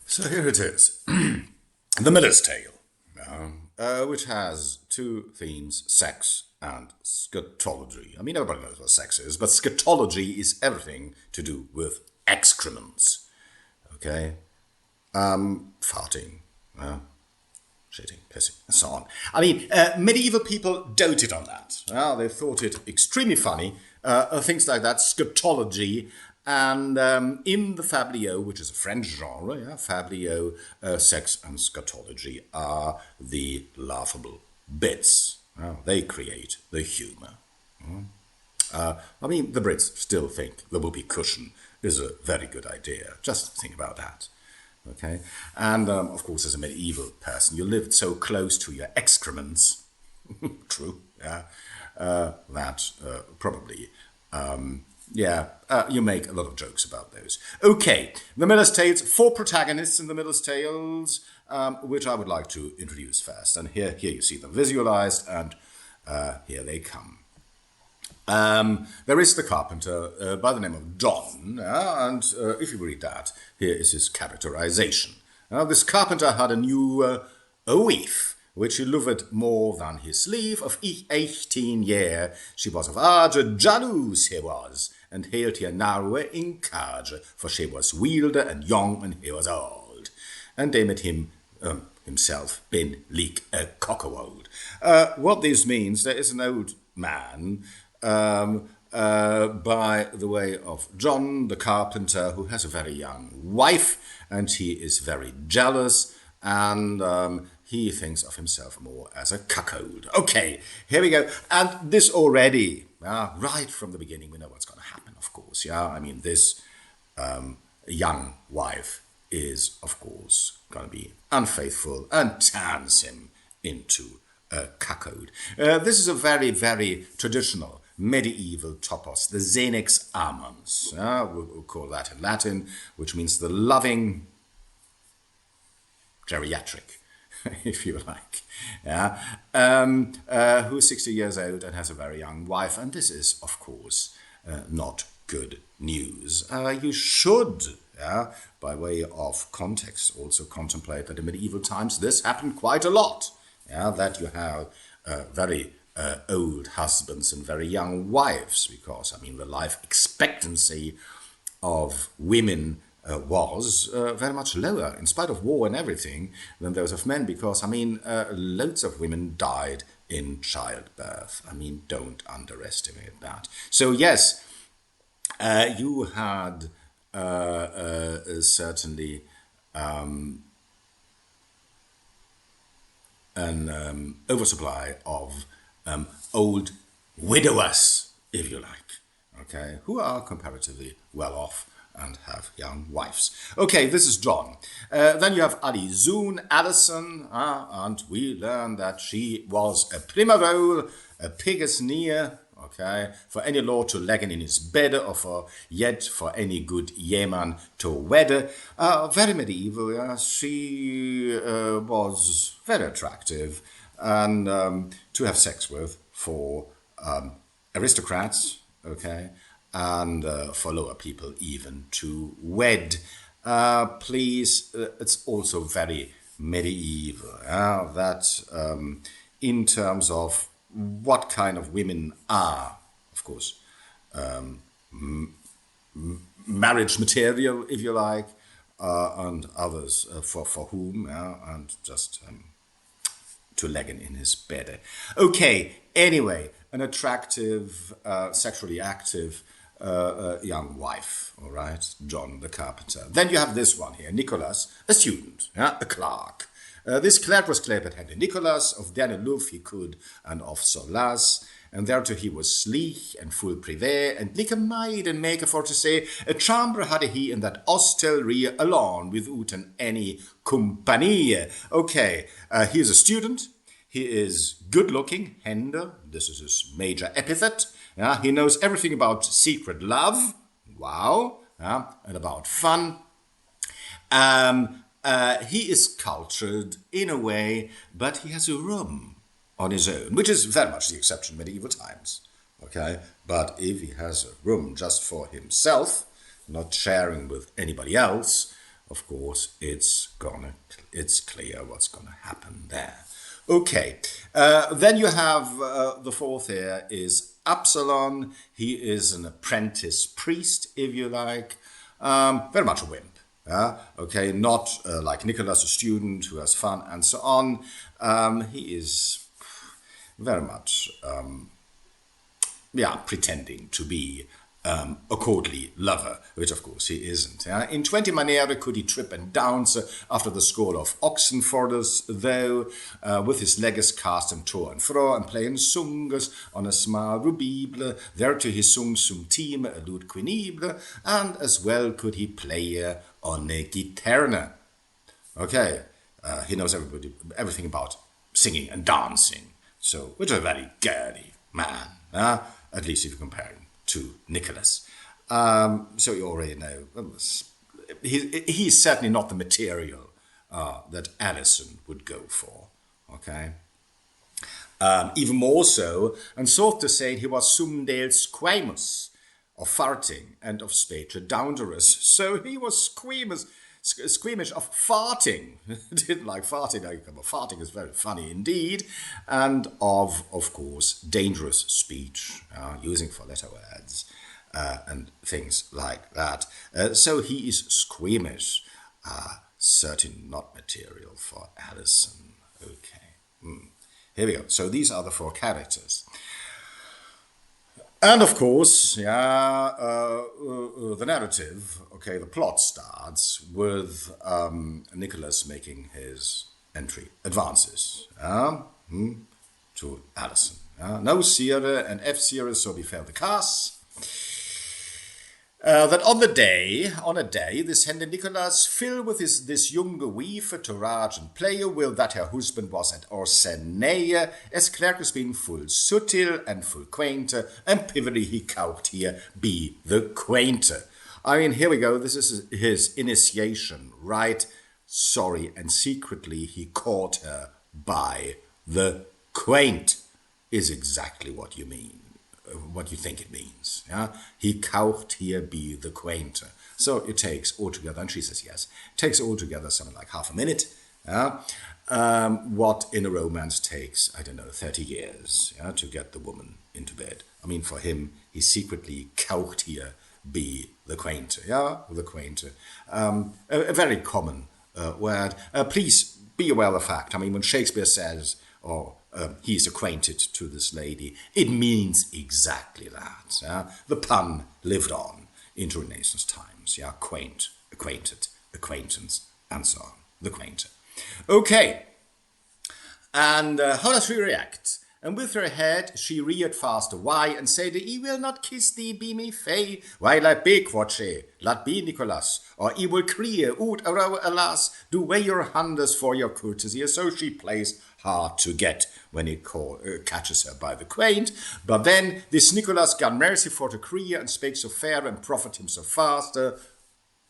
So here it is, The Miller's Tale, which has two themes, sex and scatology. I mean, everybody knows what sex is, but scatology is everything to do with excrements, okay? Farting, shitting, pissing, and so on. I mean, medieval people doted on that. They thought it extremely funny, things like that, scatology. And in the fabliau, which is a French genre, fabliau, sex and scatology are the laughable bits. They create the humour. I mean, the Brits still think the whoopee cushion is a very good idea. Just think about that. Okay, and of course, as a medieval person, you lived so close to your excrements. True, that probably. You make a lot of jokes about those. Okay, The Miller's Tales, 4 protagonists in The Miller's Tales, which I would like to introduce first. And here you see them visualized, and here they come. There is the carpenter by the name of John, and if you read that, here is his characterization. This carpenter had a new wife, which he loved more than his sleeve. Of 18 year, she was of age, jalouse he was, and held her narrower in cage, for she was wilder and young, and he was old. And they met him himself been like a cockerwold. What this means, there is an old man by the way of John the carpenter, who has a very young wife, and he is very jealous, and he thinks of himself more as a cuckold. Okay, here we go. And this already, right from the beginning, we know what's going to happen, of course. I mean, this young wife is, of course, going to be unfaithful and turns him into a cuckold. This is a very, very traditional medieval topos, the senex amans. We'll call that in Latin, which means the loving geriatric, if you like, who's 60 years old and has a very young wife. And this is, of course, not good news. You should, by way of context, also contemplate that in medieval times this happened quite a lot, that you have very old husbands and very young wives, because, I mean, the life expectancy of women was very much lower, in spite of war and everything, than those of men, because, I mean, loads of women died in childbirth. I mean, don't underestimate that. So, yes, you had certainly an oversupply of old widowers, if you like, okay, who are comparatively well off and have young wives. Okay, this is John. Then you have Alison, and we learn that she was a primavole, a pig's near, okay, for any lord to leggen in his bed, or for any good yeoman to wed. Very medieval, she was very attractive, and to have sex with for aristocrats, okay, and for lower people even to wed. Please, it's also very medieval, that in terms of what kind of women are, of course, marriage material, if you like, and others for whom, and just to leggen in his bed. Okay, anyway, an attractive, sexually active young wife, all right, John the carpenter. Then you have this one here, Nicholas, a student, a clerk. This clerk was clever Henry Nicholas, of Daneluf he could, and of Solas, and thereto he was sleek and full privé, and like a maid and maker for to say, a chamber had he in that hostelry alone, without any compagnie. Okay, he is a student. He is good-looking, Hender, this is his major epithet. He knows everything about secret love, wow, and about fun. He is cultured in a way, but he has a room on his own, which is very much the exception in medieval times, okay? But if he has a room just for himself, not sharing with anybody else, of course, it's clear what's gonna happen there. Okay, then you have the fourth here is Absalon. He is an apprentice priest, if you like, very much a wimp. Okay, not like Nicholas, a student who has fun and so on. He is very much, pretending to be a courtly lover, which of course he isn't. In 20 maniere could he trip and dance after the score of Oxenforders, though, with his legs cast and to and fro, and playing sunges on a small rubible, thereto he sung some team a lute quinible, and as well could he play on a guitarne. Okay, he knows everything about singing and dancing, so, which is a very girly man, at least if you compare him to Nicholas. So you already know, he's certainly not the material that Alison would go for, okay? Even more so, and sort to say he was sumdale squamous, of farting and of spatre downderous. So he was squeamish of farting. Didn't like farting, but farting is very funny indeed. And of course, dangerous speech, using four-letter words and things like that. So he is squeamish, certainly not material for Alison. Okay, here we go. So these are the four characters. And of course, the narrative, okay, the plot starts with Nicholas making his advances to Alison. No seere and F series, so befell the case. That on a day, this Hende Nicholas fill with this younge wife to rage and play will that her husband was at Orseneye, as clerkes being full subtil and full quaint, and pivory he caught here be the quainter. I mean, here we go, this is his initiation, right? Sorry, and secretly he caught her by the quaint, is exactly what you mean. What you think it means. He caught here be the quainter. So it takes altogether, and she says yes, it takes altogether something like half a minute. What in a romance takes, 30 years to get the woman into bed. I mean, for him, he secretly caught here be the quainter. The quainter. A very common word. Please be aware of the fact, when Shakespeare says, he's acquainted to this lady, it means exactly that. The pun lived on into Renaissance times. Quaint, acquainted, acquaintance, and so on. The quainter. Okay. And how does she react? And with her head she reared fast away, and said, "I will not kiss thee, be me fay, while I beg what she, let be Nicholas, or I will cry out aloud, alas, do weigh your handers for your courtesy." So she plays hard to get when he catches her by the quaint. But then this Nicholas got mercy for the cry, and spake so fair, and proffered him so fast,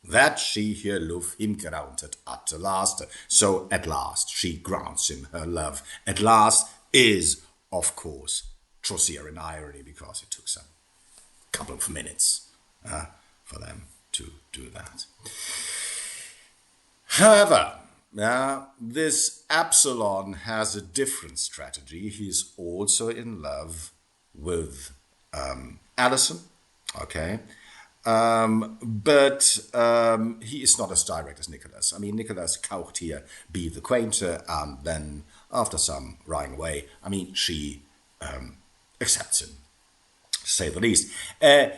that she here love him granted at the last. So at last she grants him her love. At last is, of course, Chaucer in irony, because it took some couple of minutes for them to do that. However, this Absalon has a different strategy. He's also in love with Alison, okay? But he is not as direct as Nicholas. Nicholas caught here be the quainter, and then after some rhying away, she accepts him, to say the least.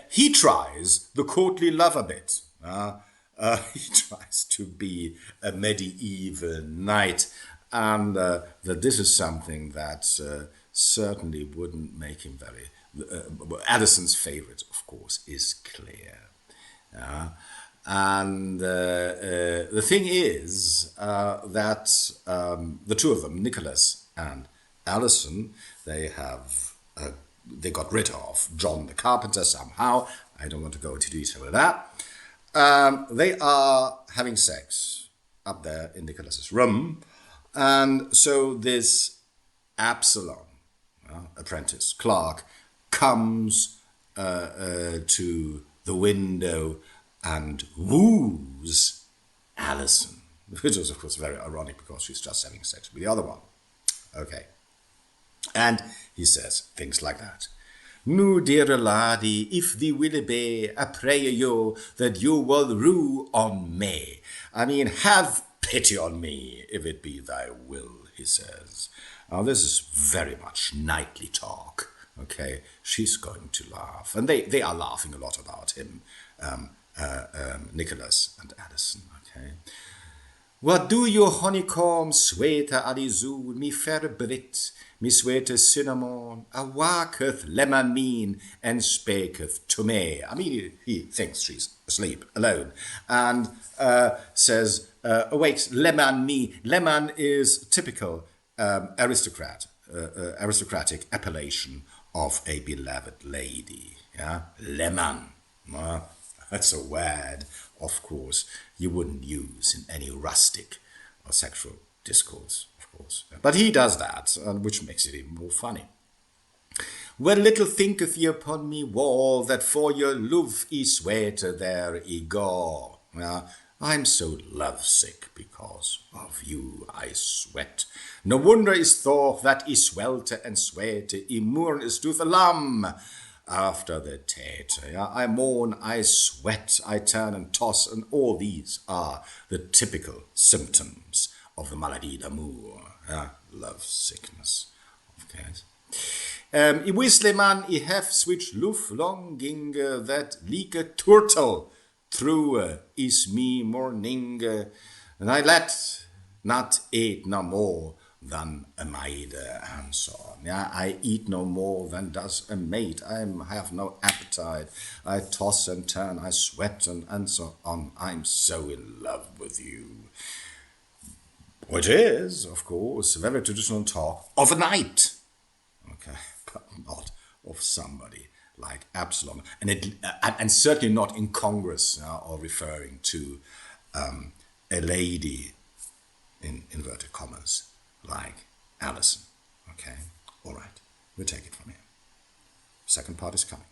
He tries the courtly lover bit. He tries to be a medieval knight, and that this is something that certainly wouldn't make him very... Addison's favorite, of course, is clear. And the thing is that the two of them, Nicholas and Alison, they got rid of John the carpenter somehow. I don't want to go into detail with that. They are having sex up there in Nicholas's room, and so this Absalon, apprentice clerk, comes to the window and woos Alison, which is, of course, very ironic because she's just having sex with the other one. Okay. And he says things like that. Nu, dear laddie, if thee will be, I pray you that you will rue on me. I mean, have pity on me, if it be thy will, he says. Now, this is very much knightly talk, okay? She's going to laugh. And they are laughing a lot about him, Nicholas and Alison, okay? What do you honeycomb, sweeter alizoun, me fair Brit, me sweeter cinnamon, awaketh lemon and spaketh to me. I mean, he thinks she's asleep, alone, and says, awakes lemon me. Lemon is typical aristocratic appellation of a beloved lady. Yeah, lemon. That's a word, of course, you wouldn't use in any rustic or sexual discourse, of course. But he does that, which makes it even more funny. Well, little thinketh ye upon me wall, that for your love ye sweater there ye go. I'm so lovesick because of you I sweat. No wonder is thought that I swelter and sweat, I mourn is to the lamb. After the tate, I mourn, I sweat, I turn and toss, and all these are the typical symptoms of the maladie d'amour, love sickness, of course. I wisle man, I have switch luf longing that like a turtle through is me morning, and I let not eat no more than a maid, and so on. I eat no more than does a maid. I have no appetite. I toss and turn, I sweat, and so on. I'm so in love with you. Which is, of course, a very traditional talk of a knight. Okay, but not of somebody like Absalom. And certainly not incongruous or referring to a lady, in inverted commas, like Alison. Okay, all right, we'll take it from here. Second part is coming.